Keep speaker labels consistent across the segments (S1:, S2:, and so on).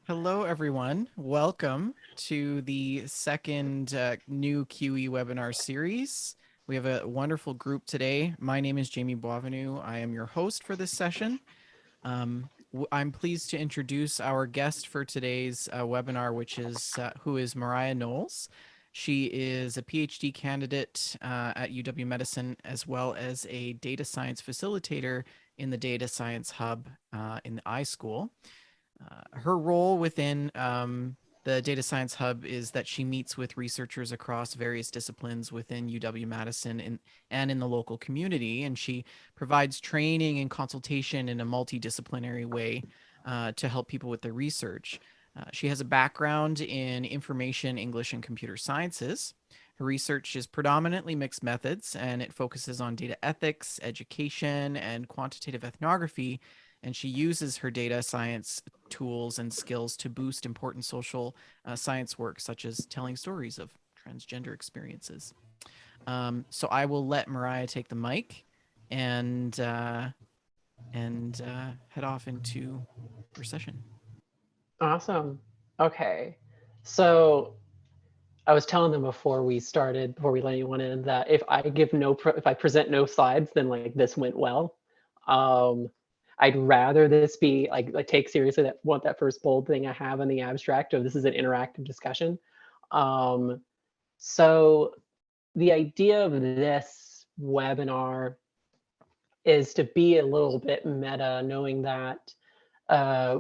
S1: Hello, everyone. Welcome to the second new QE webinar series. We have a wonderful group today. My name is Jamie Boisvenu. I am your host for this session. I'm pleased to introduce our guest for today's webinar, who is Mariah Knowles. She is a PhD candidate at UW Medicine, as well as a data science facilitator in the Data Science Hub in the iSchool. Her role within the Data Science Hub is that she meets with researchers across various disciplines within UW-Madison and in the local community, and she provides training and consultation in a multidisciplinary way to help people with their research. She has a background in information, English, and computer sciences. Her research is predominantly mixed methods, and it focuses on data ethics, education, and quantitative ethnography, and she uses her data science tools and skills to boost important social science work, such as telling stories of transgender experiences. So I will let Mariah take the mic and head off into her session.
S2: Awesome. Okay. So I was telling them before we started, before we let anyone in, that if I present no slides, then like this went well. Um, I'd rather this be like take seriously that first bold thing I have in the abstract of this is an interactive discussion. Um, so the idea of this webinar is to be a little bit meta, knowing that uh,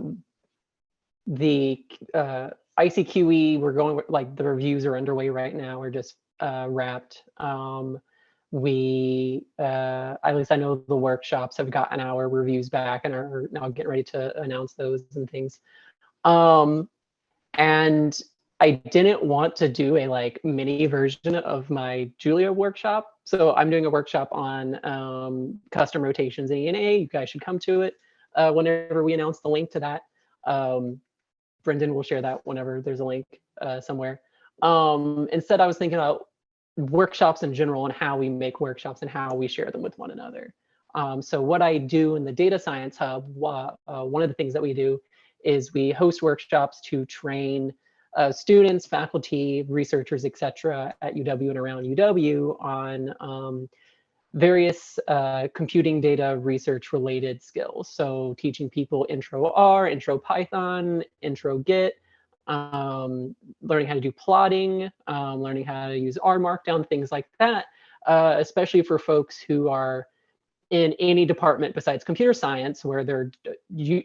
S2: the ICQE, we're going, like the reviews are underway right now. We're just wrapped. At least I know the workshops have gotten our reviews back and are now getting ready to announce those and things. And I didn't want to do a like mini version of my Julia workshop. So I'm doing a workshop on custom rotations in ENA. You guys should come to it whenever we announce the link to that. Brendan will share that whenever there's a link somewhere. Instead, I was thinking about workshops in general and how we make workshops and how we share them with one another. So what I do in the Data Science Hub, one of the things that we do is we host workshops to train students, faculty, researchers, etc. at UW and around UW on various computing data research related skills. So teaching people intro R, intro Python, intro Git, learning how to do plotting, learning how to use R Markdown, things like that, especially for folks who are in any department besides computer science where they're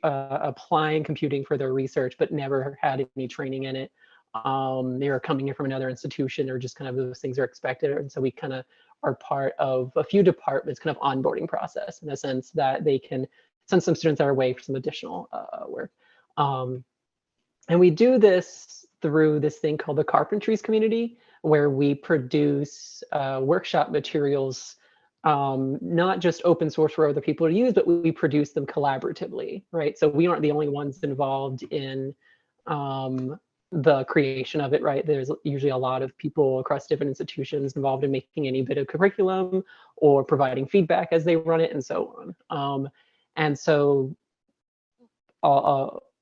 S2: applying computing for their research but never had any training in it. They are coming in from another institution or just kind of those things are expected. And so we kind of are part of a few departments kind of onboarding process in the sense that they can send some students our way for some additional work. And we do this through this thing called the Carpentries community, where we produce workshop materials, not just open source for other people to use, but we produce them collaboratively, right? So we aren't the only ones involved in the creation of it, right? There's usually a lot of people across different institutions involved in making any bit of curriculum or providing feedback as they run it and so on. And so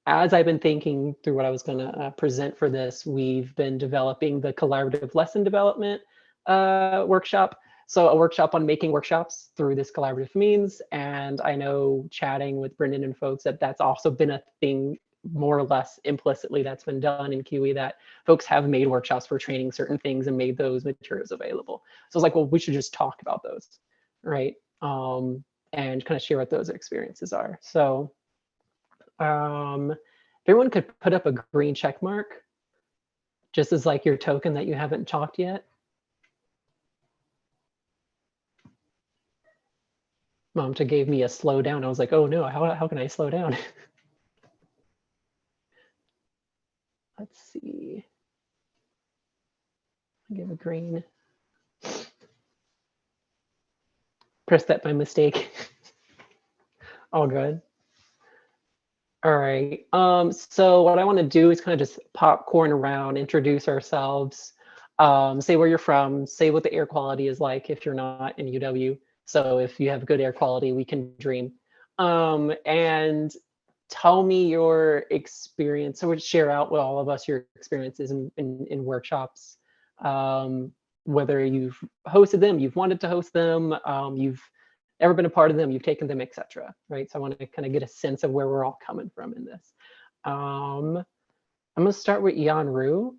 S2: as I've been thinking through what I was going to present for this, we've been developing the collaborative lesson development workshop. So a workshop on making workshops through this collaborative means. And I know chatting with Brendan and folks that that's also been a thing more or less implicitly that's been done in QE, that folks have made workshops for training certain things and made those materials available. So it's like, well, we should just talk about those, right? And kind of share what those experiences are. So if everyone could put up a green check mark, just as like your token that you haven't talked yet. Mamta gave me a slow down. I was like, oh no, how can I slow down? Let's see. I give a green. Press that by mistake. All good. All right. So what I want to do is kind of just popcorn around, introduce ourselves, say where you're from, say what the air quality is like if you're not in UW. So if you have good air quality, we can dream. And tell me your experience. So share out with all of us your experiences in workshops, whether you've hosted them, you've wanted to host them, you've ever been a part of them, you've taken them, etc. Right. So I want to kind of get a sense of where we're all coming from in this. I'm going to start with Jan Rue,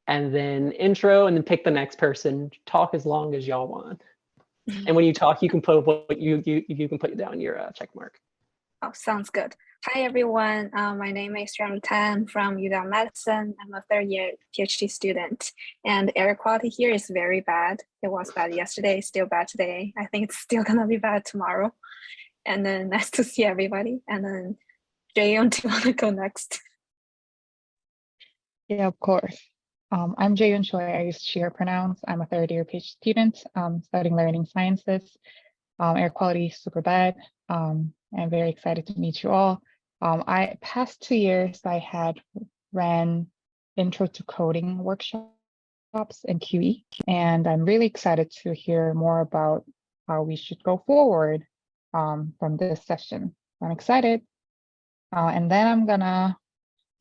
S2: and then intro, and then pick the next person. Talk as long as y'all want. And when you talk, you can put what you can put down your check mark.
S3: Oh, sounds good. Hi, everyone. My name is Ram Tan from UW Medicine. I'm a third-year PhD student, and air quality here is very bad. It was bad yesterday, still bad today. I think it's still gonna be bad tomorrow. And then nice to see everybody. And then Jaeyoung, do you want to go next?
S4: Yeah, of course. I'm Jaeyoung Choi. I use she, her pronouns. I'm a third-year PhD student studying learning sciences. Air quality is super bad. I'm very excited to meet you all. Past 2 years, I had ran intro to coding workshops in QE, and I'm really excited to hear more about how we should go forward from this session. I'm excited. And then I'm gonna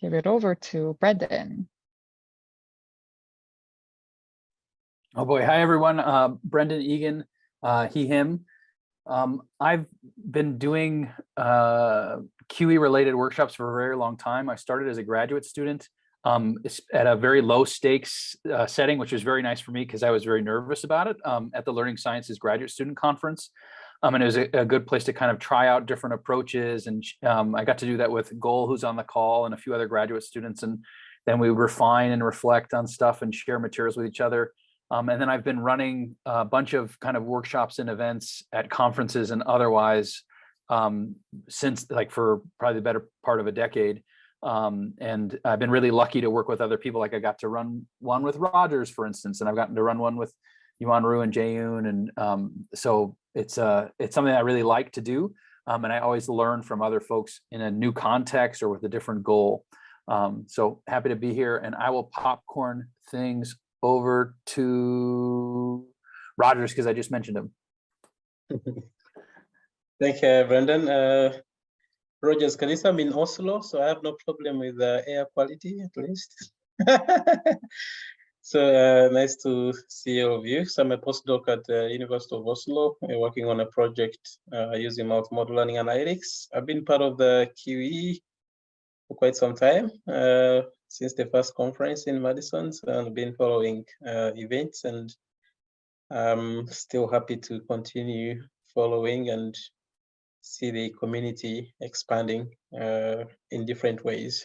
S4: give it over to Brendan.
S5: Oh boy, hi everyone, Brendan Egan, he, him. I've been doing QE related workshops for a very long time. I started as a graduate student at a very low stakes setting, which was very nice for me because I was very nervous about it at the Learning Sciences Graduate Student Conference. And it was a good place to kind of try out different approaches. And I got to do that with Goal, who's on the call, and a few other graduate students. And then we refine and reflect on stuff and share materials with each other. And then I've been running a bunch of kind of workshops and events at conferences and otherwise since, like, for probably the better part of a decade. And I've been really lucky to work with other people. Like I got to run one with Rogers, for instance, and I've gotten to run one with Yuan Ru and Jaeyoung. And so it's something I really like to do. And I always learn from other folks in a new context or with a different goal. So happy to be here, and I will popcorn things over to Rogers because I just mentioned him.
S6: Thank you, Brendan. Rogers Kalisa, I'm in Oslo, so I have no problem with air quality, at least. So nice to see all of you. So I'm a postdoc at the University of Oslo, working on a project using multimodal learning analytics. I've been part of the QE for quite some time, since the first conference in Madison, so I've been following events, and I'm still happy to continue following and see the community expanding in different ways.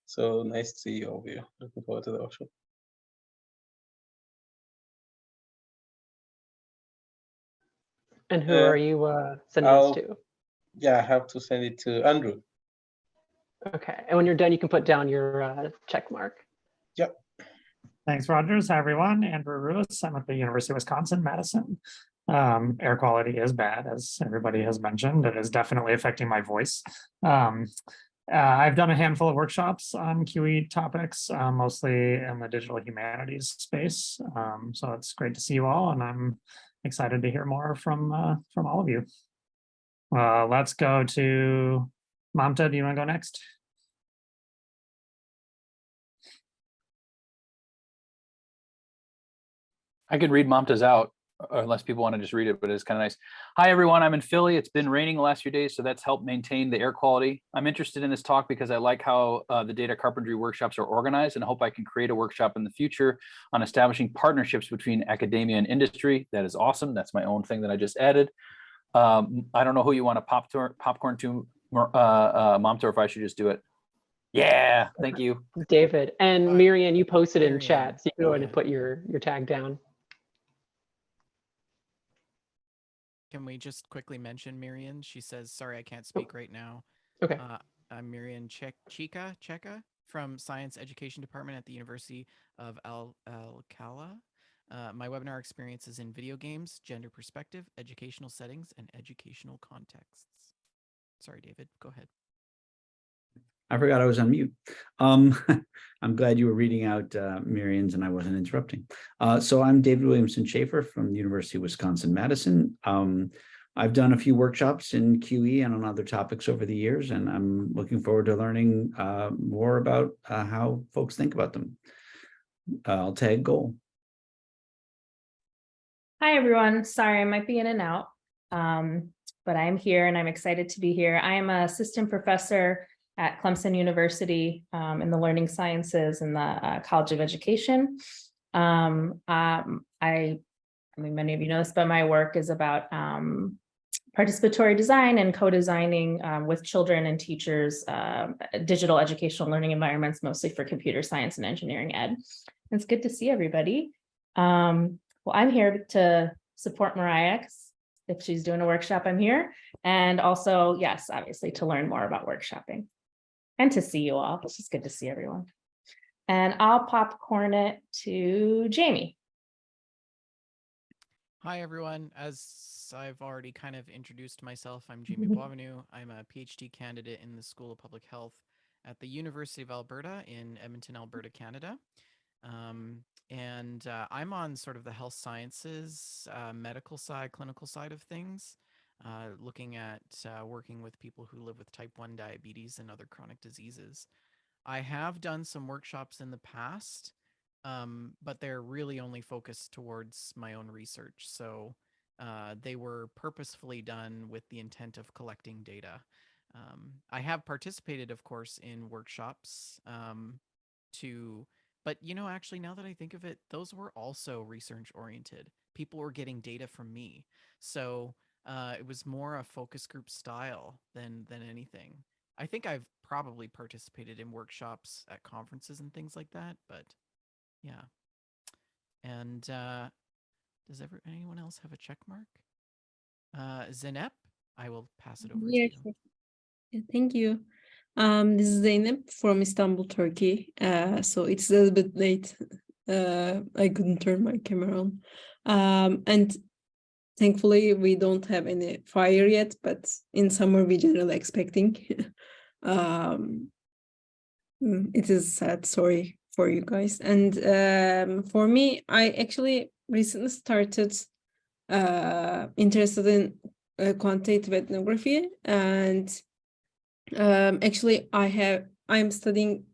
S6: So nice to see all of you. Looking forward to the workshop.
S2: And who are you sending this to?
S6: Yeah, I have to send it to Andrew.
S2: Okay, and when you're done, you can put down your check mark.
S6: Yep.
S7: Thanks, Rogers. Hi, everyone. Andrew Ruiz. I'm at the University of Wisconsin-Madison. Air quality is bad, as everybody has mentioned. It is definitely affecting my voice. I've done a handful of workshops on QE topics, mostly in the digital humanities space. So it's great to see you all, and I'm excited to hear more from all of you. Let's go to Mamta. Do you want to go next?
S5: I could read Mamta's out, unless people want to just read it, but it's kind of nice. Hi, everyone. I'm in Philly. It's been raining the last few days, so that's helped maintain the air quality. I'm interested in this talk because I like how the data carpentry workshops are organized, and hope I can create a workshop in the future on establishing partnerships between academia and industry. That is awesome. That's my own thing that I just added. I don't know who you want to popcorn to, Mamta, or if I should just do it. Yeah, thank you.
S2: David. And Miriam, you posted in
S1: Miriam,
S2: chat, so you can go ahead and
S1: ahead.
S2: put your tag down.
S1: Can we just quickly mention Miriam? She says, sorry, I can't speak right now.
S2: Okay.
S1: I'm Miriam Cheka from Science Education Department at the University of Alcala. My webinar experience is in video games, gender perspective, educational settings, and educational contexts. Sorry, David, go ahead.
S8: I forgot I was on mute. I'm glad you were reading out Miriam's and I wasn't interrupting. So I'm David Williamson Schaefer from the University of Wisconsin-Madison. I've done a few workshops in QE and on other topics over the years, and I'm looking forward to learning more about how folks think about them. I'll tag Goal.
S9: Hi, everyone. Sorry, I might be in and out, but I'm here and I'm excited to be here. I am an assistant professor at Clemson University in the learning sciences and the College of Education. I mean, many of you know this, but my work is about participatory design and co-designing with children and teachers, digital educational learning environments, mostly for computer science and engineering ed. It's good to see everybody. Well, I'm here to support Mariah. If she's doing a workshop, I'm here. And also, yes, obviously to learn more about workshopping and to see you all. It's just good to see everyone. And I'll popcorn it to Jamie.
S1: Hi, everyone. As I've already kind of introduced myself, I'm Jamie Boisvenu. I'm a PhD candidate in the School of Public Health at the University of Alberta in Edmonton, Alberta, Canada. I'm on sort of the health sciences, medical side, clinical side of things, looking at working with people who live with type 1 diabetes and other chronic diseases. I have done some workshops in the past, but they're really only focused towards my own research. So they were purposefully done with the intent of collecting data. I have participated, of course, in workshops but actually, now that I think of it, those were also research oriented. People were getting data from me. So it was more a focus group style than anything. I think I've probably participated in workshops at conferences and things like that, but yeah. And does anyone else have a check mark? Zeynep, I will pass it over to you.
S10: Sure. Yeah, thank you. This is Zeynep from Istanbul, Turkey. So it's a little bit late. I couldn't turn my camera on. And thankfully we don't have any fire yet, but in summer we generally expecting. It is sad, sorry for you guys. And for me, I actually recently started interested in quantitative ethnography, and actually I'm studying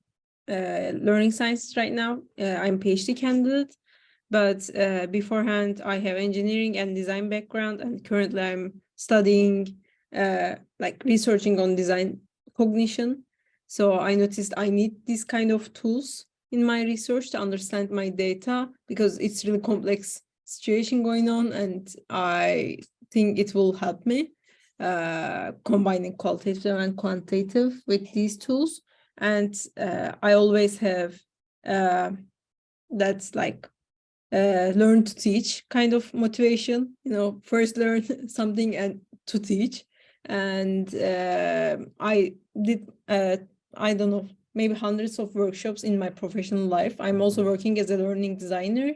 S10: learning sciences right now. I'm PhD candidate, but beforehand I have engineering and design background, and currently I'm studying like researching on design cognition. So I noticed I need these kind of tools in my research to understand my data, because it's really complex situation going on, and I think it will help me combining qualitative and quantitative with these tools. And I always have that's like learn to teach kind of motivation, first learn something and to teach. And I did I don't know, maybe hundreds of workshops in my professional life. I'm also working as a learning designer,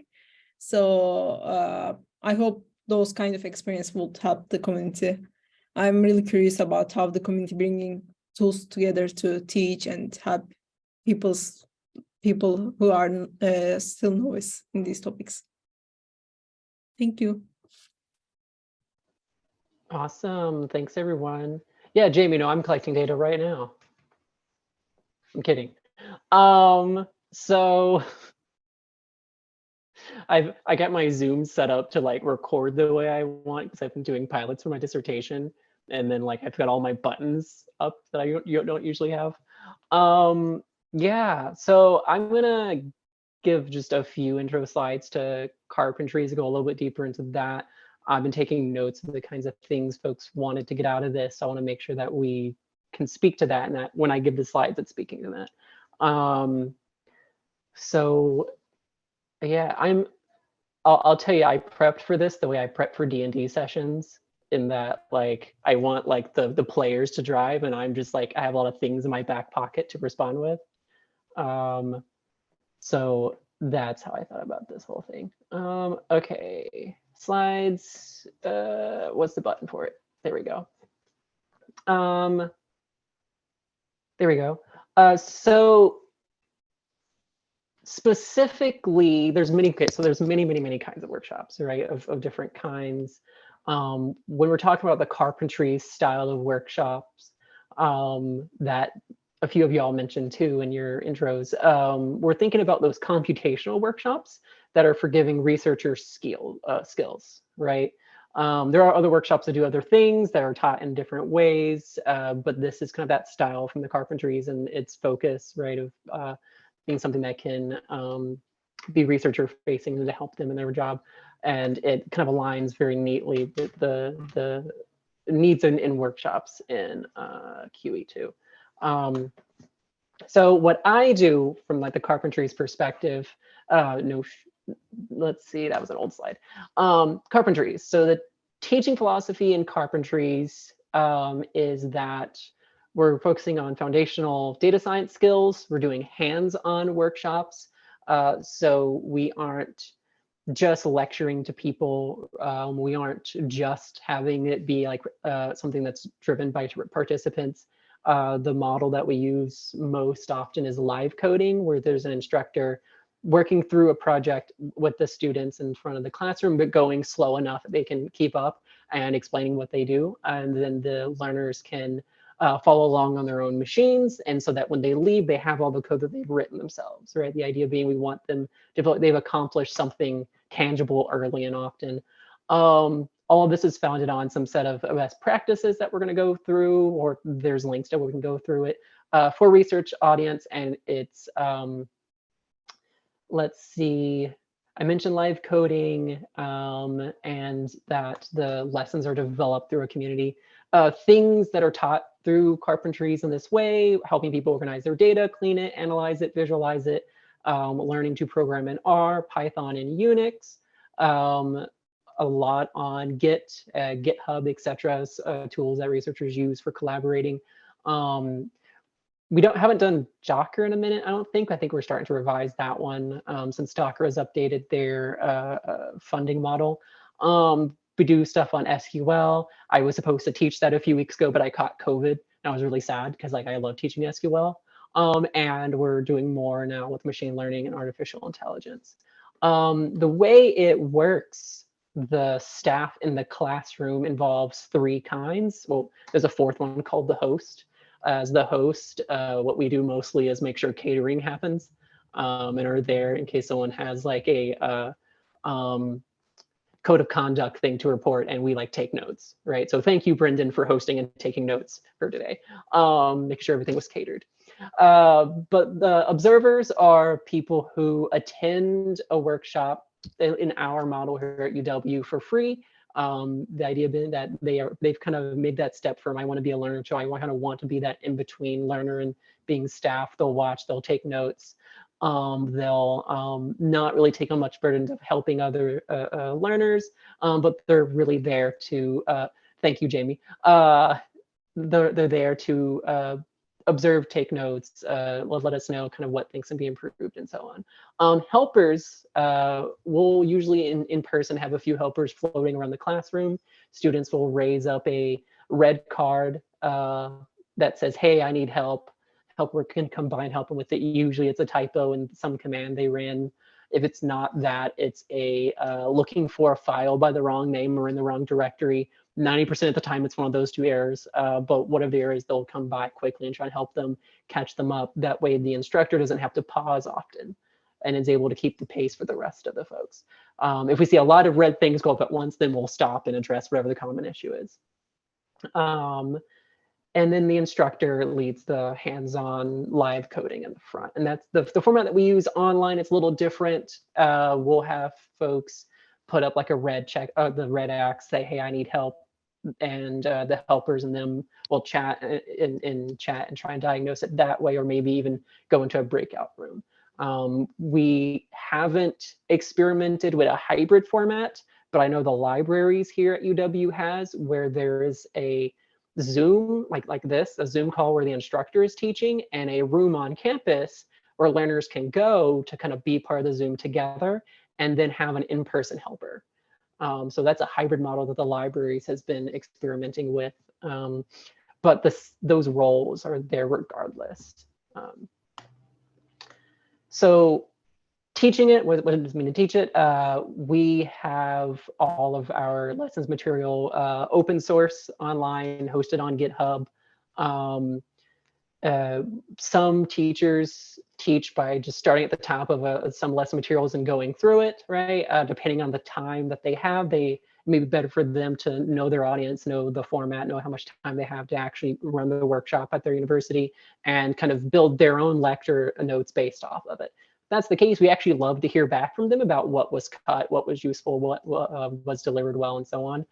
S10: so I hope those kind of experience will help the community. I'm really curious about how the community bringing tools together to teach and help people who are still novice in these topics. Thank you.
S2: Awesome. Thanks, everyone. Yeah, Jamie, no, I'm collecting data right now. I'm kidding. So I got my Zoom set up to like record the way I want, because I've been doing pilots for my dissertation, and then like I've got all my buttons up that I don't usually have. Yeah, so I'm gonna give just a few intro slides to Carpentries, go a little bit deeper into that. I've been taking notes of the kinds of things folks wanted to get out of this. So I want to make sure that we can speak to that, and that when I give the slides, it's speaking to that. So yeah, I'll tell you, I prepped for this the way I prep for D&D sessions, in that like I want like the players to drive, and I'm just like I have a lot of things in my back pocket to respond with. So that's how I thought about this whole thing. Okay, slides. What's the button for it? There we go. There we go. So specifically, there's many kinds of workshops, right? Of different kinds. When we're talking about the carpentry style of workshops that a few of y'all mentioned too in your intros, we're thinking about those computational workshops that are for giving researchers skills, right? There are other workshops that do other things that are taught in different ways, but this is kind of that style from the Carpentries and its focus, right, of being something that can be researcher facing to help them in their job. And it kind of aligns very neatly with the needs in workshops in QE too. So what I do from like the Carpentries perspective, let's see, that was an old slide. Carpentries. So the teaching philosophy in Carpentries is that we're focusing on foundational data science skills. We're doing hands-on workshops. So we aren't just lecturing to people. We aren't just having it be like something that's driven by participants. The model that we use most often is live coding, where there's an instructor working through a project with the students in front of the classroom, but going slow enough that they can keep up and explaining what they do. And then the learners can follow along on their own machines. And so that when they leave, they have all the code that they've written themselves, right? The idea being we want them to feel like they've accomplished something tangible early and often. All of this is founded on some set of best practices that we're going to go through, or there's links to where we can go through it for research audience. And it's, let's see, I mentioned live coding and that the lessons are developed through a community. Things that are taught through Carpentries in this way, helping people organize their data, clean it, analyze it, visualize it, learning to program in R, Python, and Unix. A lot on Git, GitHub, etc. Tools that researchers use for collaborating. We haven't done Docker in a minute, I don't think. I think we're starting to revise that one since Docker has updated their funding model. We do stuff on SQL. I was supposed to teach that a few weeks ago, but I caught COVID. And I was really sad because like I love teaching SQL. And we're doing more now with machine learning and artificial intelligence. The way it works, the staff in the classroom involves three kinds. Well, there's a fourth one called the host. As the host, what we do mostly is make sure catering happens and are there in case someone has like a code of conduct thing to report, and we like take notes, right? So thank you, Brendan, for hosting and taking notes for today. Make sure everything was catered. But the observers are people who attend a workshop in our model here at UW for free. The idea being that they've kind of made that step from I want to be a learner to I kind of want to be that in-between learner and being staff. They'll watch, they'll take notes. They'll not really take on much burden of helping other learners, but they're really there to, thank you, Jamie. They're there to observe, take notes, let us know kind of what things can be improved and so on. Helpers will usually in person have a few helpers floating around the classroom. Students will raise up a red card that says, hey, I need help. Helper can combine helping with it. Usually it's a typo in some command they ran. If it's not that, it's a looking for a file by the wrong name or in the wrong directory. 90% of the time, it's one of those two errors, but whatever the error is, they'll come by quickly and try and help them catch them up. That way, the instructor doesn't have to pause often and is able to keep the pace for the rest of the folks. If we see a lot of red things go up at once, then we'll stop and address whatever the common issue is. And then the instructor leads the hands-on live coding in the front. And that's the format that we use online. It's a little different. We'll have folks put up like a red check, the red X, say, hey, I need help. And the helpers and them will chat in chat and try and diagnose it that way, or maybe even go into a breakout room. We haven't experimented with a hybrid format, but I know the libraries here at UW has, where there is a Zoom, like this, a Zoom call where the instructor is teaching, and a room on campus where learners can go to kind of be part of the Zoom together, and then have an in-person helper. So that's a hybrid model that the libraries has been experimenting with, but those roles are there regardless. So teaching it, what does it mean to teach it? We have all of our lessons material open source online, hosted on GitHub. Some teachers teach by just starting at the top of some lesson materials and going through it, right? Depending on the time that they have, it may be better for them to know their audience, know the format, know how much time they have to actually run the workshop at their university, and kind of build their own lecture notes based off of it. If that's the case, we actually love to hear back from them about what was cut, what was useful, what was delivered well, and so on.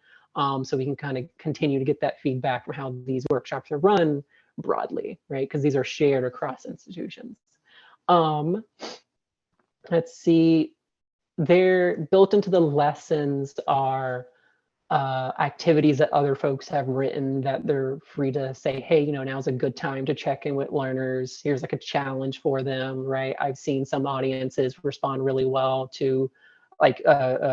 S2: So we can kind of continue to get that feedback from how these workshops are run broadly, right? Because these are shared across institutions. Let's see, they're built into the lessons are activities that other folks have written that they're free to say, hey, you know, now's a good time to check in with learners. Here's like a challenge for them, right? I've seen some audiences respond really well to like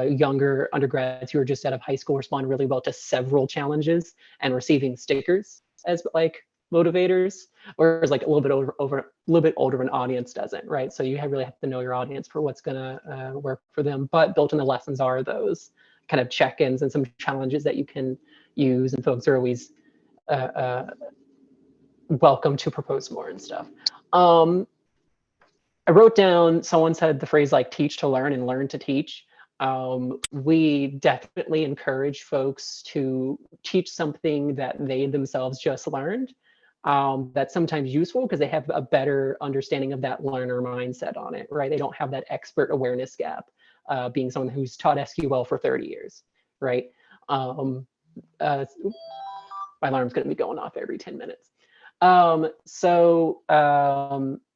S2: younger undergrads who are just out of high school respond really well to several challenges and receiving stickers as like motivators, whereas like a little bit older of an audience doesn't, right? So you really have to know your audience for what's gonna work for them. But built in the lessons are those kind of check-ins and some challenges that you can use, and folks are always welcome to propose more and stuff. I wrote down, someone said the phrase like teach to learn and learn to teach. We definitely encourage folks to teach something that they themselves just learned. That's sometimes useful because they have a better understanding of that learner mindset on it, right? They don't have that expert awareness gap, being someone who's taught SQL for 30 years, right? My alarm's gonna be going off every 10 minutes.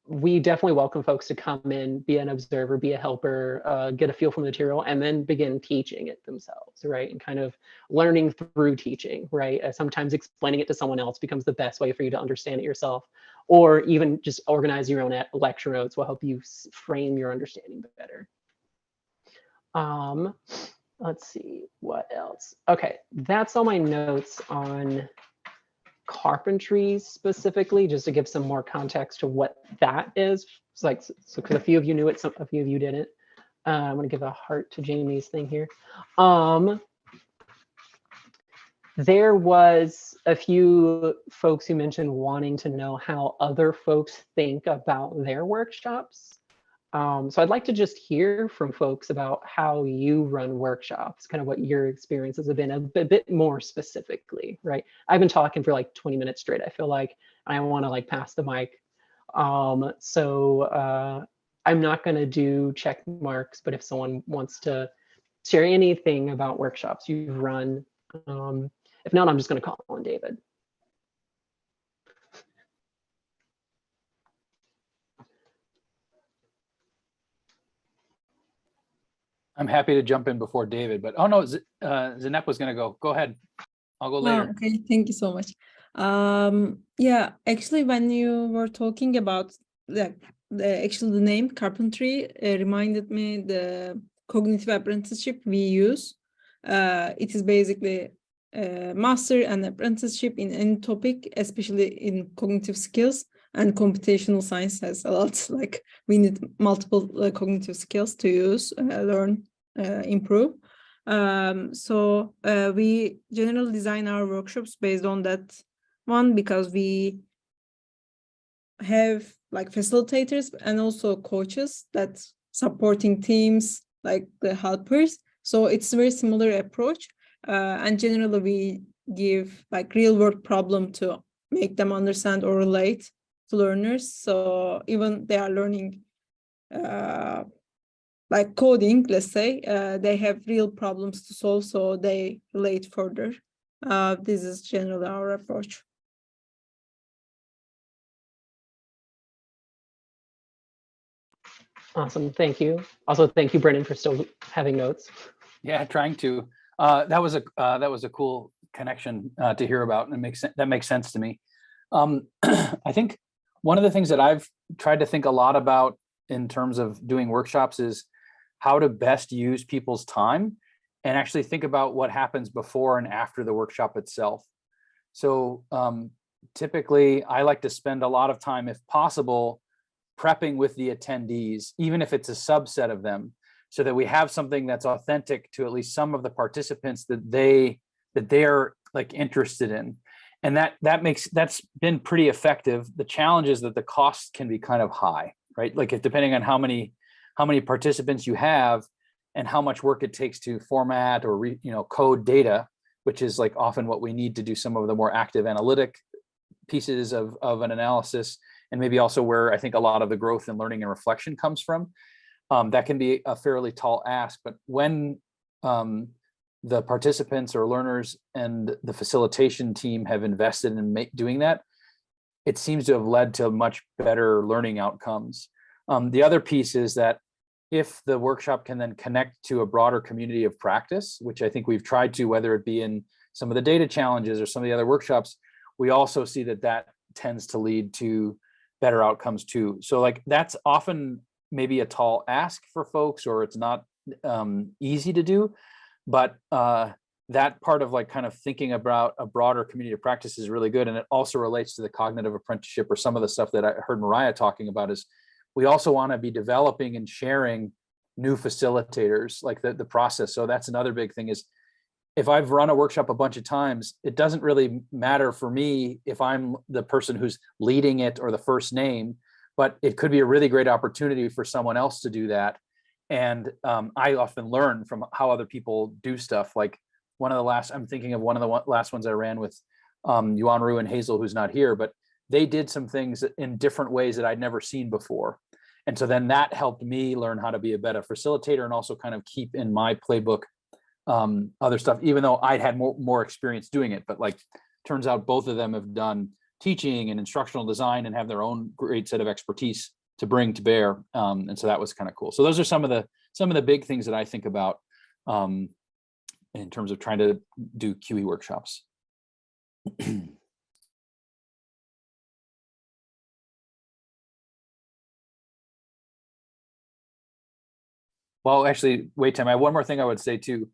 S2: We definitely welcome folks to come in, be an observer, be a helper, get a feel for the material, and then begin teaching it themselves, right? And kind of learning through teaching, right? Sometimes explaining it to someone else becomes the best way for you to understand it yourself, or even just organize your own lecture notes will help you frame your understanding better. Let's see, what else? Okay, that's all my notes on Carpentries specifically, just to give some more context to what that is. It's like, so because a few of you knew it, a few of you didn't. I'm gonna give a heart to Jamie's thing here. There was a few folks who mentioned wanting to know how other folks think about their workshops. So I'd like to just hear from folks about how you run workshops, kind of what your experiences have been a bit more specifically, right? I've been talking for like 20 minutes straight. I feel like I want to like pass the mic. I'm not going to do check marks, but if someone wants to share anything about workshops you've run, if not, I'm just going to call on David.
S5: I'm happy to jump in before David, but oh no, Zinep was going to go. Go ahead. I'll go later.
S10: Oh, okay, thank you so much. Yeah, actually, when you were talking about the name Carpentry reminded me the cognitive apprenticeship we use. It is basically a master and apprenticeship in any topic, especially in cognitive skills, and computational science has a lot. Like we need multiple cognitive skills to use, learn, improve. We generally design our workshops based on that one, because we have like facilitators and also coaches that supporting teams, like the helpers. So it's a very similar approach. And generally we give like real world problem to make them understand or relate to learners. So even they are learning like coding, let's say, they have real problems to solve, so they relate further. This is generally our approach.
S2: Awesome, thank you. Also, thank you, Brendan, for still having notes.
S5: Yeah, trying to. That was a cool connection to hear about, and that makes sense to me. I think one of the things that I've tried to think a lot about in terms of doing workshops is how to best use people's time and actually think about what happens before and after the workshop itself. So typically I like to spend a lot of time, if possible, prepping with the attendees, even if it's a subset of them, so that we have something that's authentic to at least some of the participants that they're like interested in. And that's been pretty effective. The challenge is that the costs can be kind of high, right? Like if depending on how many participants you have and how much work it takes to format or code data, which is like often what we need to do some of the more active analytic pieces of an analysis, and maybe also where I think a lot of the growth and learning and reflection comes from. That can be a fairly tall ask, but when the participants or learners and the facilitation team have invested in doing that, it seems to have led to much better learning outcomes. The other piece is that if the workshop can then connect to a broader community of practice, which I think we've tried to, whether it be in some of the data challenges or some of the other workshops, we also see that tends to lead to better outcomes too. So like that's often maybe a tall ask for folks, or it's not easy to do, but that part of like kind of thinking about a broader community of practice is really good. And it also relates to the cognitive apprenticeship, or some of the stuff that I heard Mariah talking about. Is we also want to be developing and sharing new facilitators, like the process. So that's another big thing, is if I've run a workshop a bunch of times, it doesn't really matter for me if I'm the person who's leading it or the first name, but it could be a really great opportunity for someone else to do that. And I often learn from how other people do stuff. Like I'm thinking of one of the last ones I ran with Yuan Ru and Hazel, who's not here, but they did some things in different ways that I'd never seen before. And so then that helped me learn how to be a better facilitator, and also kind of keep in my playbook other stuff, even though I'd had more experience doing it. But like, turns out both of them have done teaching and instructional design and have their own great set of expertise to bring to bear. And so that was kind of cool. So those are some of the big things that I think about in terms of trying to do QE workshops. Well, actually, wait, Tim, I have one more thing I would say too.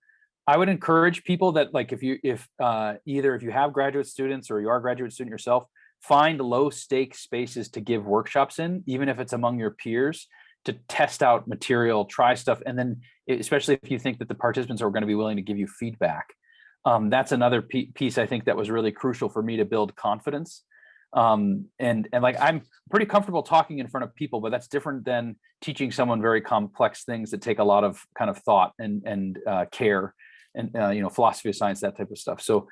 S5: I would encourage people that, like, if either if you have graduate students or you are a graduate student yourself, find low stake spaces to give workshops in, even if it's among your peers, to test out material, try stuff. And then especially if you think that the participants are going to be willing to give you feedback. That's another piece I think that was really crucial for me to build confidence. And like, I'm pretty comfortable talking in front of people, but that's different than teaching someone very complex things that take a lot of kind of thought and care and philosophy of science, that type of stuff. So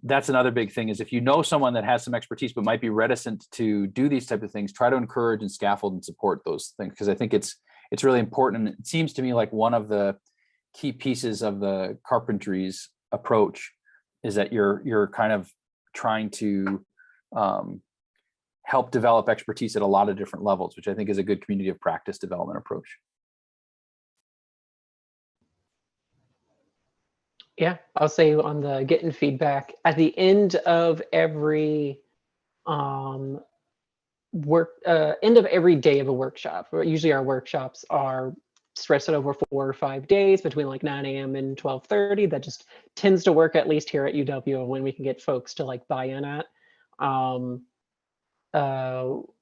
S5: that's another big thing, is if you know someone that has some expertise but might be reticent to do these type of things, try to encourage and scaffold and support those things, because I think it's really important. And it seems to me like one of the key pieces of the Carpentries approach is that you're kind of trying to help develop expertise at a lot of different levels, which I think is a good community of practice development approach.
S2: Yeah, I'll say on the getting feedback at the end of every end of every day of a workshop. Usually our workshops are stretched out over 4 or 5 days between like 9 a.m. and 12:30. That just tends to work, at least here at UW, when we can get folks to like buy in at.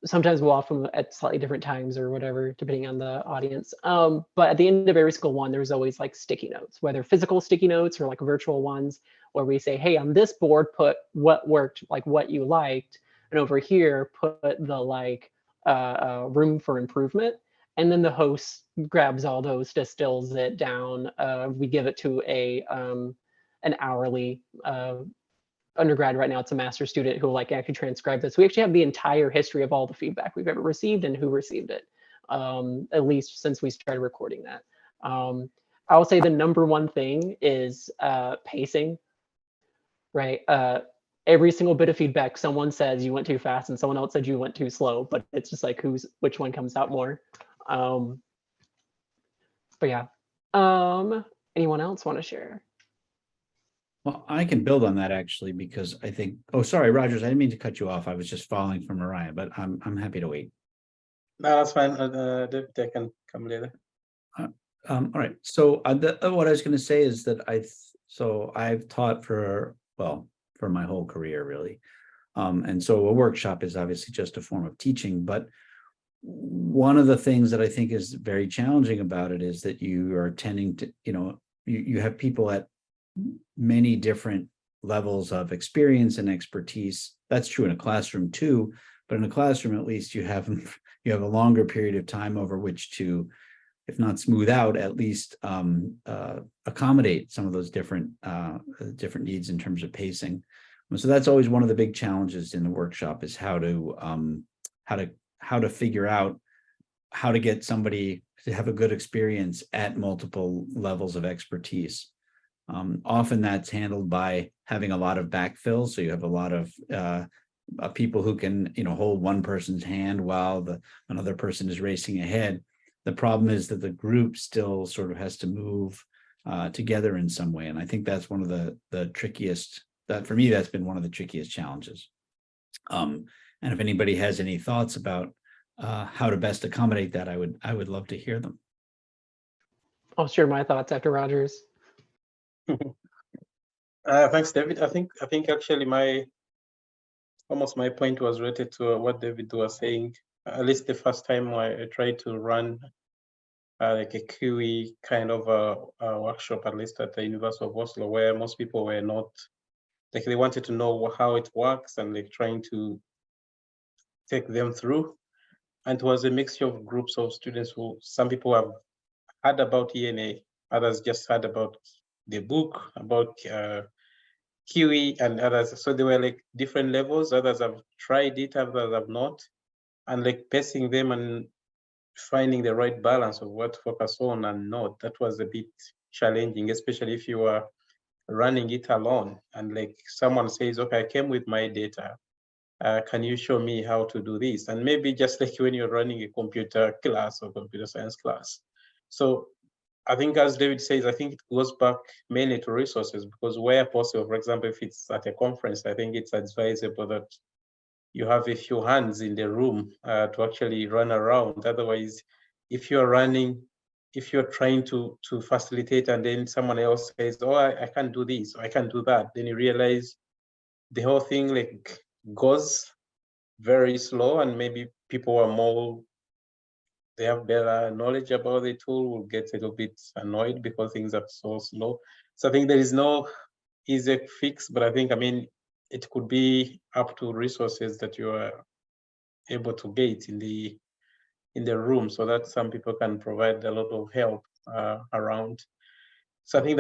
S2: Sometimes we'll offer them at slightly different times or whatever, depending on the audience. But at the end of every single one, there's always like sticky notes, whether physical sticky notes or like virtual ones, where we say, hey, on this board, put what worked, like what you liked, and over here, put the like room for improvement. And then the host grabs all those, distills it down. We give it to an hourly undergrad. Right now it's a master's student who will like actually transcribe this. We actually have the entire history of all the feedback we've ever received and who received it, at least since we started recording that. I will say the number one thing is pacing, right? Every single bit of feedback, someone says you went too fast and someone else said you went too slow, but it's just like which one comes out more. But yeah, anyone else want to share?
S8: Well, I can build on that actually, because I think, oh, sorry, Rogers, I didn't mean to cut you off. I was just following from Mariah, but I'm happy to wait.
S6: No, that's fine. They can come later.
S8: All right. So what I was going to say is that I've taught for my whole career, really. And so a workshop is obviously just a form of teaching, but one of the things that I think is very challenging about it is that you are tending to, you have people at many different levels of experience and expertise. That's true in a classroom too, but in a classroom, at least you have a longer period of time over which to, if not smooth out, at least accommodate some of those different needs in terms of pacing. So that's always one of the big challenges in the workshop, is how to figure out how to get somebody to have a good experience at multiple levels of expertise. Often that's handled by having a lot of backfill. So you have a lot of people who can, hold one person's hand while another person is racing ahead. The problem is that the group still sort of has to move together in some way. And I think that's one of the trickiest, that for me, that's been one of the trickiest challenges. And if anybody has any thoughts about how to best accommodate that, I would love to hear them.
S2: I'll share my thoughts after Rogers.
S6: Thanks, David. I think actually my point was related to what David was saying. At least the first time I tried to run like a QE kind of a workshop, at least at the University of Oslo, where most people were not, like, they wanted to know how it works and like trying to take them through. And it was a mixture of groups of students who, some people have heard about ENA, others just heard about the book, about QE, and others. So there were like different levels. Others have tried it, others have not. And like pacing them and finding the right balance of what to focus on and not, that was a bit challenging, especially if you are running it alone. And like someone says, okay, I came with my data. Can you show me how to do this? And maybe just like when you're running a computer class or computer science class. So I think, as David says, I think it goes back mainly to resources, because where possible, for example, if it's at a conference, I think it's advisable that you have a few hands in the room to actually run around. Otherwise, if you're trying to facilitate and then someone else says, oh, I can't do this, or I can't do that, then you realize the whole thing like goes very slow, and maybe people are more, they have better knowledge about the tool, will get a little bit annoyed because things are so slow. So I think there is no easy fix, but I think, it could be up to resources that you are able to get in the room, so that some people can provide a lot of help around. So I think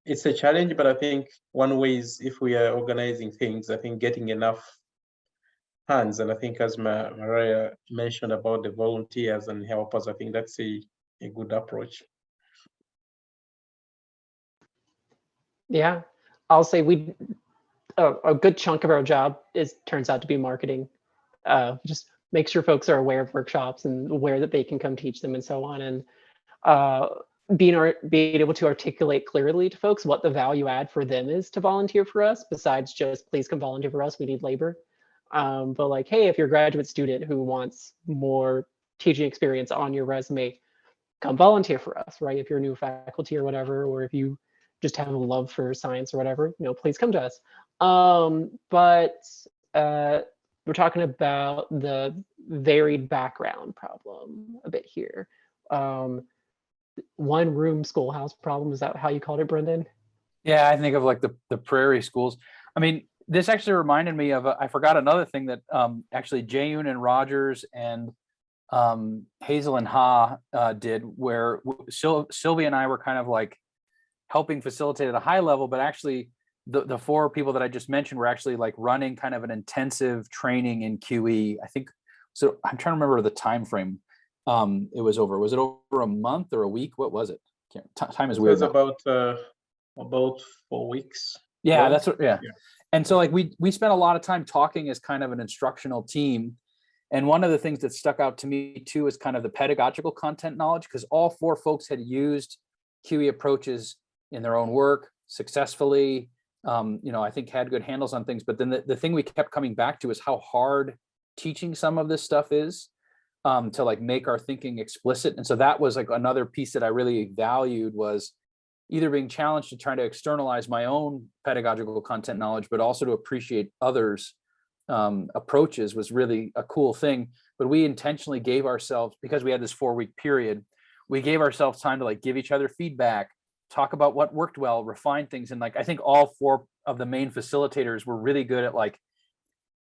S6: it's a challenge, but I think one way is, if we are organizing things, I think getting enough hands, and I think as Maria mentioned about the volunteers and helpers, I think that's a good approach.
S2: Yeah, I'll say a good chunk of our job turns out to be marketing. Just make sure folks are aware of workshops and aware that they can come teach them and so on, and being able to articulate clearly to folks what the value add for them is to volunteer for us, besides just please come volunteer for us, we need labor. But like, hey, if you're a graduate student who wants more teaching experience on your resume, come volunteer for us, right? If you're new faculty or whatever, or if you just have a love for science or whatever, please come to us. But we're talking about the varied background problem a bit here. One room schoolhouse problem, is that how you called it, Brendan?
S5: Yeah, I think of like the prairie schools. This actually reminded me of, I forgot another thing that actually Jaeyoon and Rogers and Hazel and Ha did, where Sylvia and I were kind of like helping facilitate at a high level, but actually the four people that I just mentioned were actually like running kind of an intensive training in QE. I think, so I'm trying to remember the time frame it was over. Was it over a month or a week? What was it? Time is weird.
S6: It was about 4 weeks.
S5: Yeah,
S6: long.
S5: that's what, yeah. And so like we spent a lot of time talking as kind of an instructional team. And one of the things that stuck out to me too is kind of the pedagogical content knowledge, because all four folks had used QE approaches in their own work successfully, I think had good handles on things. But then the thing we kept coming back to is how hard teaching some of this stuff is, to like make our thinking explicit. And so that was like another piece that I really valued, was either being challenged to try to externalize my own pedagogical content knowledge, but also to appreciate others approaches was really a cool thing. But we intentionally gave ourselves, because we had this 4-week period, we gave ourselves time to like give each other feedback, talk about what worked well, refine things. And like, I think all 4 of the main facilitators were really good at like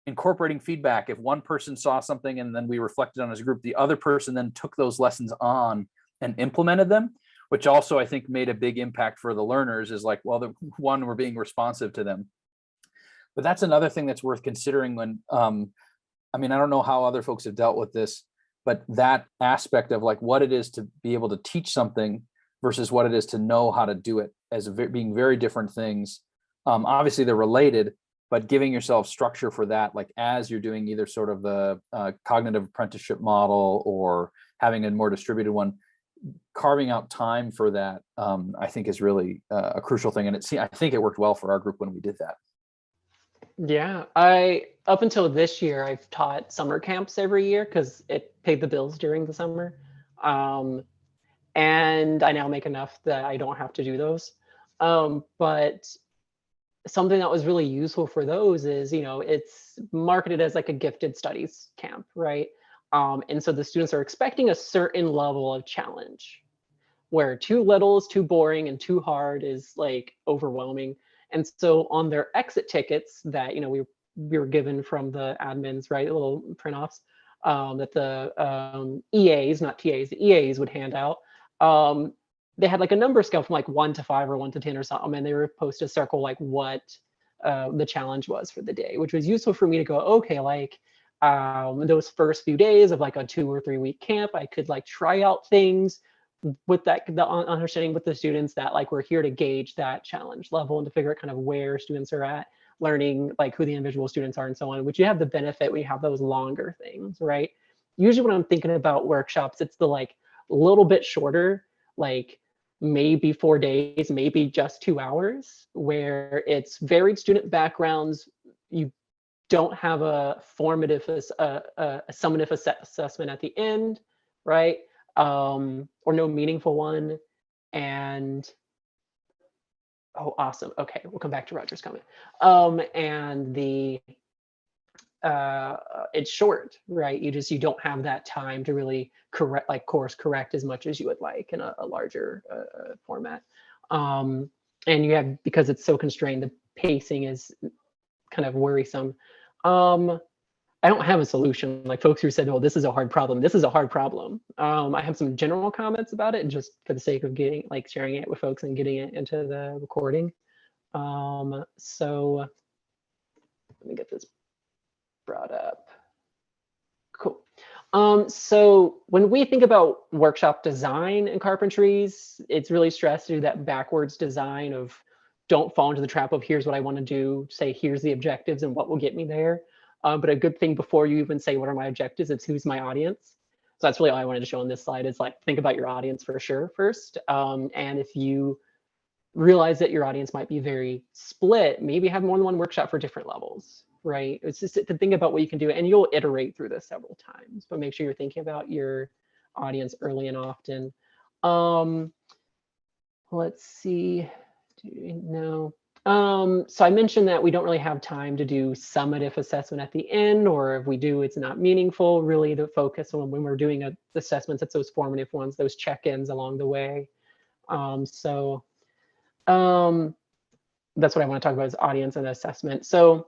S5: incorporating feedback. If one person saw something and then we reflected on as a group, the other person then took those lessons on and implemented them, which also I think made a big impact for the learners. Is like, well, the one, we're being responsive to them. But that's another thing that's worth considering when, I mean, I don't know how other folks have dealt with this, but that aspect of like what it is to be able to teach something versus what it is to know how to do it as being very different things. Obviously they're related, but giving yourself structure for that, like as you're doing either sort of the cognitive apprenticeship model or having a more distributed one, carving out time for that, I think is really a crucial thing. And I think it worked well for our group when we did that.
S2: Yeah, up until this year, I've taught summer camps every year because it paid the bills during the summer. And I now make enough that I don't have to do those. But something that was really useful for those is, it's marketed as like a gifted studies camp, right? And so the students are expecting a certain level of challenge, where too little is too boring and too hard is like overwhelming. And so on their exit tickets that, we were given from the admins, right, little print-offs that the EAs, not TAs, the EAs would hand out, they had like a number scale from like 1 to 5 or 1 to 10 or something, and they were supposed to circle like what the challenge was for the day, which was useful for me to go, okay, like those first few days of like a 2 or 3 week camp, I could like try out things with the understanding with the students that like we're here to gauge that challenge level and to figure out kind of where students are at learning, like who the individual students are and so on, which you have the benefit when you have those longer things, right? Usually when I'm thinking about workshops, it's the like little bit shorter, like maybe 4 days, maybe just 2 hours, where it's varied student backgrounds. You don't have a formative, a summative assessment at the end, right? Or no meaningful one. And oh, awesome. Okay, we'll come back to Roger's comment. And the it's short, right? You don't have that time to really course correct as much as you would like in a larger format. And you have, because it's so constrained, the pacing is kind of worrisome. I don't have a solution. Like folks who said, "Oh, this is a hard problem." This is a hard problem. I have some general comments about it, just for the sake of sharing it with folks and getting it into the recording. So let me get this brought up. Cool. So when we think about workshop design in Carpentries, it's really stressed to do that backwards design of don't fall into the trap of here's what I want to do, say here's the objectives and what will get me there. But a good thing before you even say what are my objectives, it's who's my audience. So that's really all I wanted to show on this slide is like think about your audience for sure first. And if you realize that your audience might be very split, maybe have more than one workshop for different levels, right? It's just to think about what you can do, and you'll iterate through this several times, but make sure you're thinking about your audience early and often. Let's see, no. So I mentioned that we don't really have time to do summative assessment at the end, or if we do, it's not meaningful. Really, the focus on when we're doing assessments, it's those formative ones, those check-ins along the way. So that's what I want to talk about is audience and assessment. So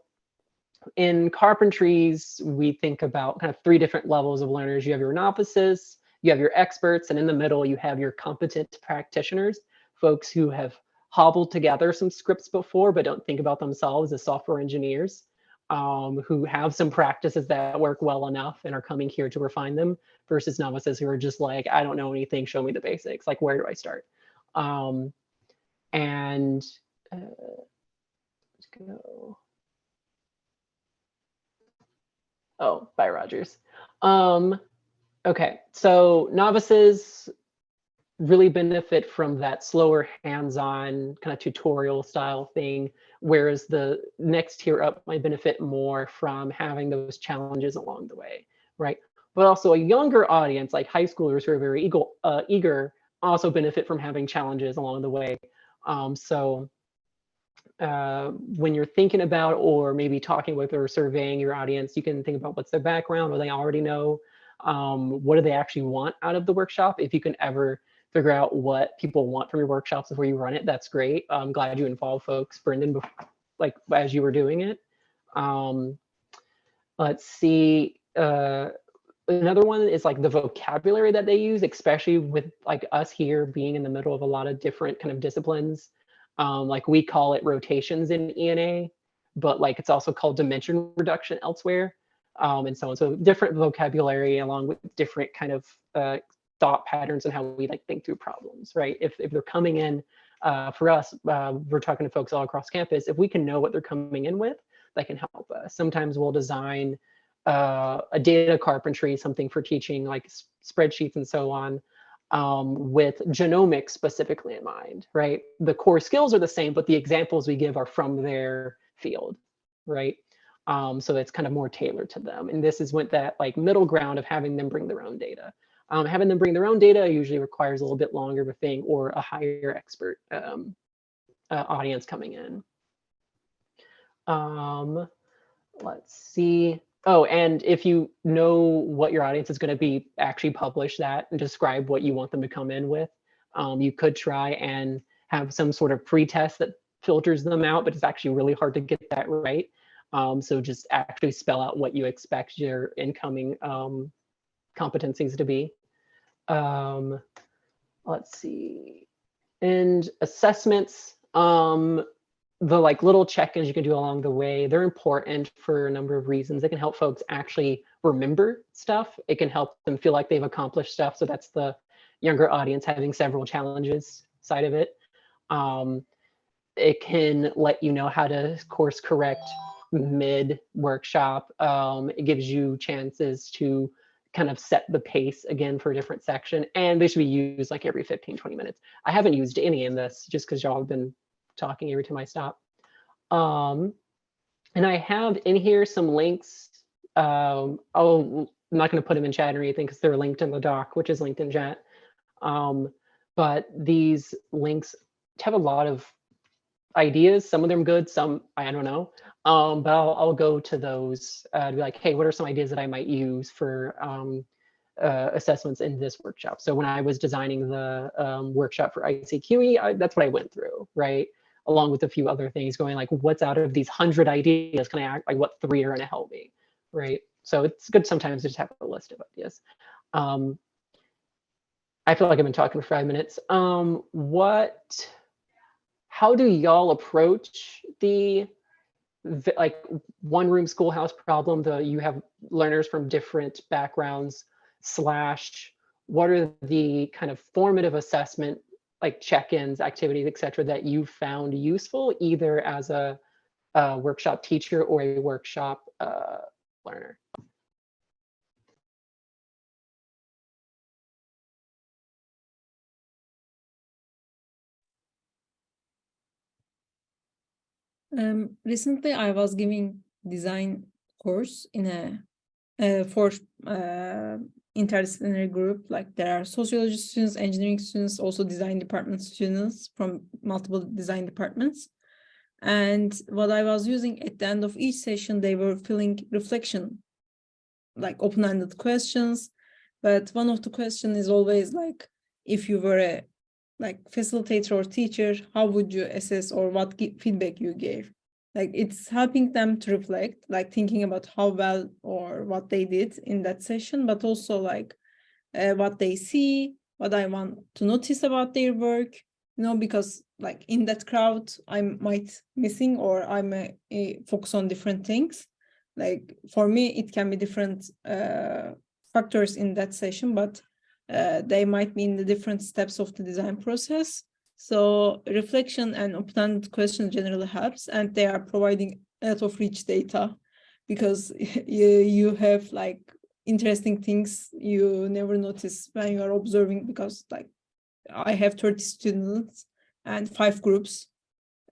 S2: in Carpentries, we think about kind of 3 different levels of learners. You have your novices, you have your experts, and in the middle, you have your competent practitioners, folks who have hobbled together some scripts before, but don't think about themselves as software engineers, who have some practices that work well enough and are coming here to refine them, versus novices who are just like, I don't know anything, show me the basics. Like, where do I start? Let's go. Oh, bye, Rogers. Okay, so novices really benefit from that slower hands-on kind of tutorial style thing, whereas the next tier up might benefit more from having those challenges along the way, right? But also a younger audience, like high schoolers who are very eager, also benefit from having challenges along the way. So when you're thinking about or maybe talking with or surveying your audience, you can think about what's their background, what they already know, what do they actually want out of the workshop. If you can ever figure out what people want from your workshops before you run it, that's great. I'm glad you involved folks, Brendan, like as you were doing it. Let's see. Another one is like the vocabulary that they use, especially with like us here being in the middle of a lot of different kind of disciplines. Like we call it rotations in ENA, but like it's also called dimension reduction elsewhere, and so on. So different vocabulary along with different kind of thought patterns and how we like think through problems, right? If they're coming in, for us, we're talking to folks all across campus. If we can know what they're coming in with, that can help us. Sometimes we'll design a data carpentry, something for teaching like spreadsheets and so on, with genomics specifically in mind, right? The core skills are the same, but the examples we give are from their field, right? So it's kind of more tailored to them. And this is with that like middle ground of having them bring their own data. Having them bring their own data usually requires a little bit longer of a thing or a higher expert audience coming in. Let's see. Oh, and if you know what your audience is going to be, actually publish that and describe what you want them to come in with. You could try and have some sort of pre-test that filters them out, but it's actually really hard to get that right. So just actually spell out what you expect your incoming competencies to be. Let's see. And assessments. The like little check-ins you can do along the way, they're important for a number of reasons. It can help folks actually remember stuff. It can help them feel like they've accomplished stuff. So that's the younger audience having several challenges side of it. It can let you know how to course correct mid-workshop. It gives you chances to kind of set the pace again for a different section. And they should be used like every 15, 20 minutes. I haven't used any in this just because y'all have been talking every time I stop. And I have in here some links. I'm not going to put them in chat or anything because they're linked in the doc, which is linked in chat. But these links have a lot of ideas. Some of them good, some I don't know. But I'll go to those to be like, hey, what are some ideas that I might use for assessments in this workshop? So when I was designing the workshop for ISQE, that's what I went through, right? Along with a few other things, going like, what's out of these 100 ideas can I act like, what 3 are going to help me, right? So it's good sometimes to just have a list of ideas. I feel like I've been talking for 5 minutes. How do y'all approach the like one room schoolhouse problem? You have learners from different backgrounds / what are the kind of formative assessment like check-ins, activities, etc., that you found useful either as a workshop teacher or a workshop learner?
S10: Recently, I was giving design course in a for interdisciplinary group. Like there are sociology students, engineering students, also design department students from multiple design departments. And what I was using at the end of each session, they were filling reflection, like open-ended questions. But one of the questions is always like, if you were a like facilitator or teacher, how would you assess or what feedback you gave? Like it's helping them to reflect, like thinking about how well or what they did in that session, but also like what they see, what I want to notice about their work, you know, because like in that crowd, I might missing or I may focus on different things. Like for me, it can be different factors in that session, but they might be in the different steps of the design process. So reflection and open-ended questions generally helps, and they are providing a lot of rich data because you have like interesting things you never notice when you are observing, because like I have 30 students and 5 groups.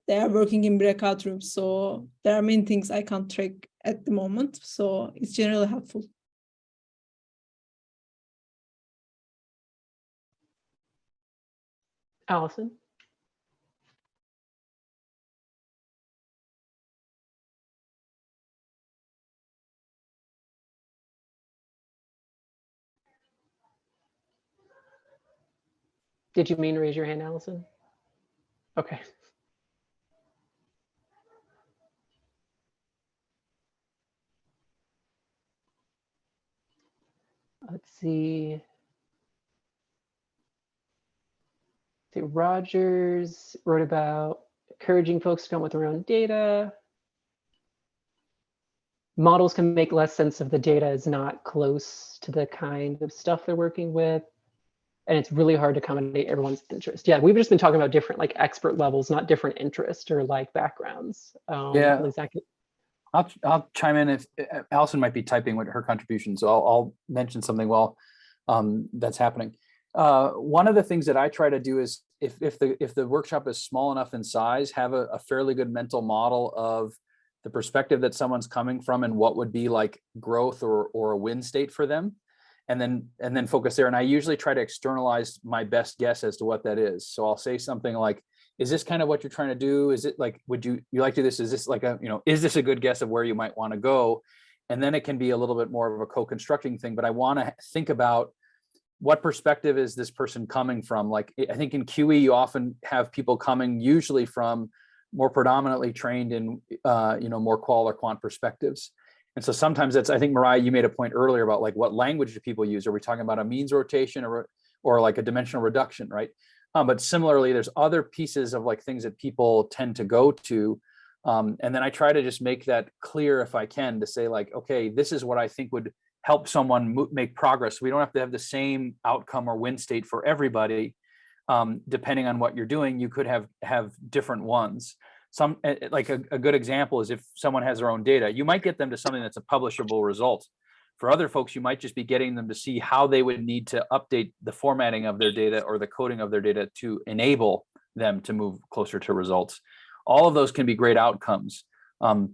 S10: They are working in breakout rooms, so there are many things I can't track at the moment. So it's generally helpful.
S2: Allison? Did you mean to raise your hand, Allison? Okay. Let's see. Rogers wrote about encouraging folks to come with their own data. Models can make less sense if the data is not close to the kind of stuff they're working with. And it's really hard to accommodate everyone's interest. Yeah, we've just been talking about different like expert levels, not different interest or like backgrounds.
S5: Yeah.
S2: Exactly.
S5: I'll chime in if Allison might be typing with her contribution, so I'll mention something while that's happening. One of the things that I try to do is if the workshop is small enough in size, have a fairly good mental model of the perspective that someone's coming from and what would be like growth or a win state for them, and then focus there. And I usually try to externalize my best guess as to what that is. So I'll say something like, is this kind of what you're trying to do? Is it like, would you like to do this? Is this like a, is this a good guess of where you might want to go? And then it can be a little bit more of a co-constructing thing, but I want to think about what perspective is this person coming from? Like, I think in QE, you often have people coming usually from more predominantly trained in, more qual or quant perspectives. And so sometimes that's, I think, Mariah, you made a point earlier about like, what language do people use? Are we talking about a means rotation or like a dimensional reduction, right? But similarly, there's other pieces of like things that people tend to go to. And then I try to just make that clear if I can, to say like, okay, this is what I think would help someone make progress. We don't have to have the same outcome or win state for everybody. Depending on what you're doing, you could have different ones. Some like a good example is if someone has their own data, you might get them to something that's a publishable result. For other folks, you might just be getting them to see how they would need to update the formatting of their data or the coding of their data to enable them to move closer to results. All of those can be great outcomes. But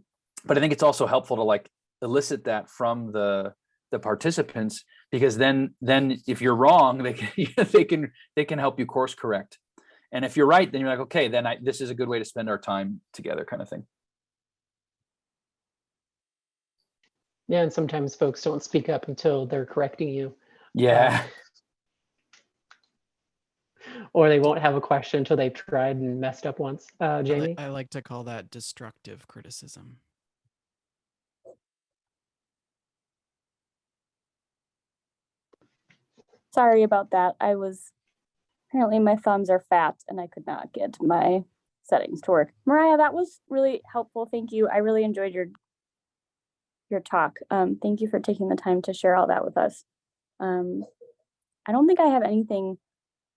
S5: I think it's also helpful to like elicit that from the participants, because then if you're wrong, they can help you course correct. And if you're right, then you're like, okay, then this is a good way to spend our time together, kind of thing.
S2: Yeah, and sometimes folks don't speak up until they're correcting you.
S5: Yeah.
S2: Or they won't have a question until they've tried and messed up once. Jamie?
S1: I like to call that destructive criticism.
S11: Sorry about that. Apparently my thumbs are fat and I could not get my settings to work. Mariah, that was really helpful. Thank you. I really enjoyed your talk. Thank you for taking the time to share all that with us. I don't think I have anything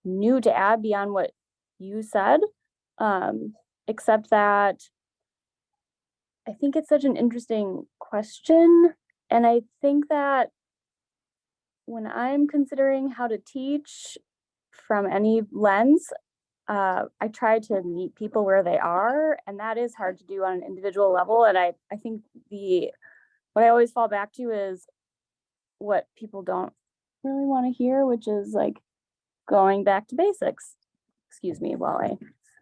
S11: new to add beyond what you said, except that I think it's such an interesting question. And I think that when I'm considering how to teach from any lens, I try to meet people where they are, and that is hard to do on an individual level. And I think what I always fall back to is what people don't really want to hear, which is like going back to basics. Excuse me while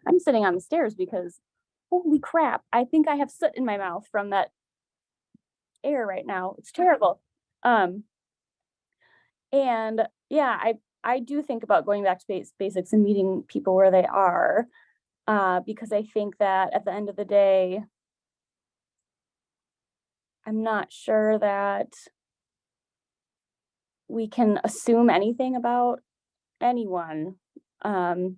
S11: I'm sitting on the stairs because holy crap, I think I have soot in my mouth from that air right now. It's terrible. And yeah, I do think about going back to basics and meeting people where they are, because I think that at the end of the day, I'm not sure that we can assume anything about anyone in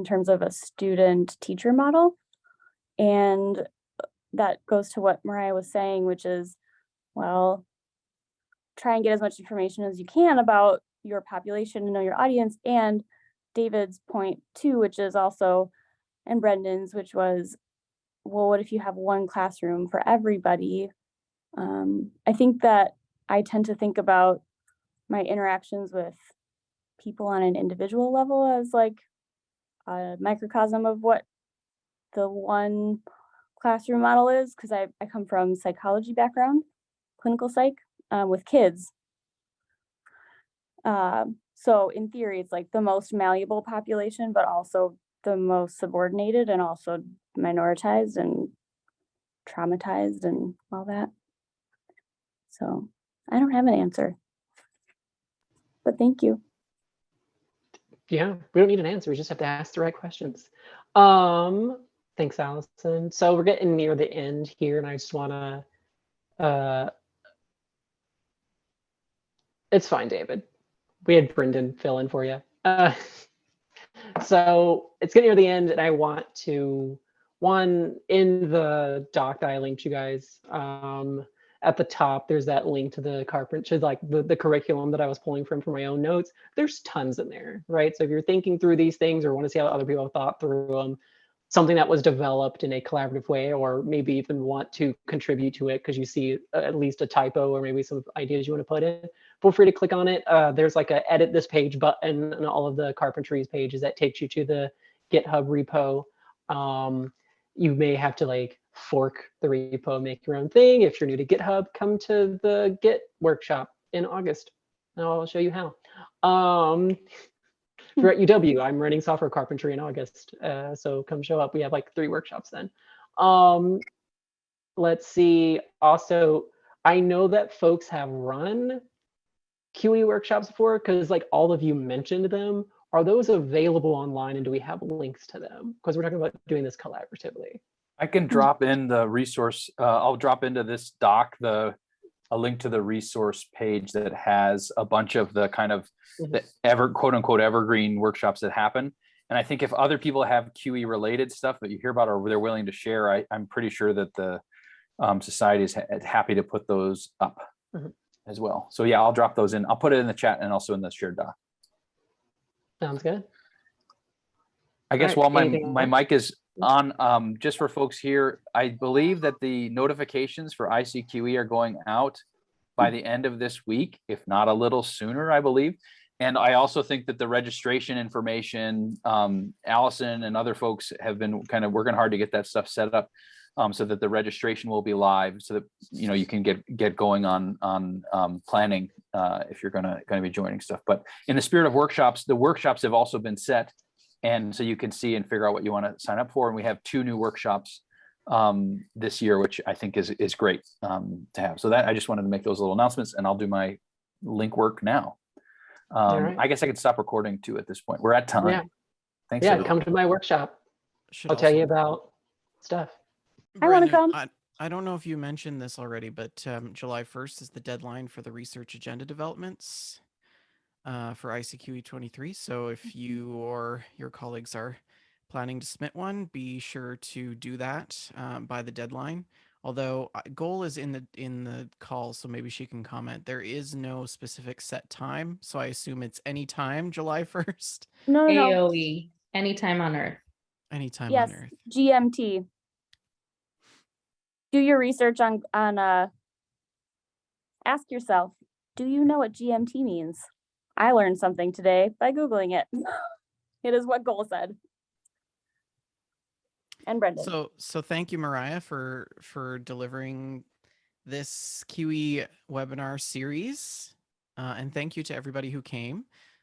S11: terms of a student teacher model. And that goes to what Mariah was saying, which is, well, try and get as much information as you can about your population and know your audience. And David's point too, which is also, and Brendan's, which was, well, what if you have one classroom for everybody? I think that I tend to think about my interactions with people on an individual level as like a microcosm of what the one classroom model is, because I come from psychology background, clinical psych, with kids. So in theory, it's like the most malleable population, but also the most subordinated and also minoritized and traumatized and all that. So I don't have an answer, but thank you.
S2: Yeah, we don't need an answer. We just have to ask the right questions. Thanks, Allison. So we're getting near the end here, and I just want to. It's fine, David. We had Brendan fill in for you. So it's getting near the end, and I want to, in the doc that I linked you guys, at the top, there's that link to the Carpentries, like the curriculum that I was pulling from for my own notes. There's tons in there, right? So if you're thinking through these things or want to see how other people have thought through them, something that was developed in a collaborative way, or maybe even want to contribute to it because you see at least a typo or maybe some ideas you want to put in, feel free to click on it. There's like a edit this page button and all of the Carpentries pages that takes you to the GitHub repo. You may have to like fork the repo, make your own thing. If you're new to GitHub, come to the Git workshop in August. Now I'll show you how. If you're at UW, I'm running software carpentry in August. So come show up. We have like 3 workshops then. Let's see. Also, I know that folks have run QE workshops before because like all of you mentioned them. Are those available online and do we have links to them? Because we're talking about doing this collaboratively.
S5: I can drop in the resource. I'll drop into this doc a link to the resource page that has a bunch of the kind of the quote unquote evergreen workshops that happen. And I think if other people have QE related stuff that you hear about or they're willing to share, I'm pretty sure that the society is happy to put those up as well. So yeah, I'll drop those in. I'll put it in the chat and also in the shared doc.
S2: Sounds good.
S5: I guess while my mic is on, just for folks here, I believe that the notifications for ISQE are going out by the end of this week, if not a little sooner, I believe. And I also think that the registration information, Allison and other folks have been kind of working hard to get that stuff set up so that the registration will be live, so that you can get going on planning if you're going to be joining stuff. But in the spirit of workshops, the workshops have also been set. And so you can see and figure out what you want to sign up for. And we have 2 new workshops this year, which I think is great to have. So that I just wanted to make those little announcements, and I'll do my link work now. Right. I guess I could stop recording too at this point. We're at time.
S2: Yeah.
S5: Thanks.
S2: Yeah, come to my workshop. I'll tell you about stuff.
S11: I want to come.
S1: I don't know if you mentioned this already, but July 1st is the deadline for the research agenda developments for ISQE 23. So if you or your colleagues are planning to submit one, be sure to do that by the deadline. Although Goal is in the call, so maybe she can comment. There is no specific set time, so I assume it's anytime July 1st.
S11: No.
S9: AOE, anytime on Earth.
S1: Anytime
S11: yes,
S1: on Earth.
S11: GMT. Do your research on ask yourself, do you know what GMT means? I learned something today by Googling it. It is what Goal said. And Brendan.
S1: So thank you, Mariah, for delivering this QE webinar series. And thank you to everybody who came.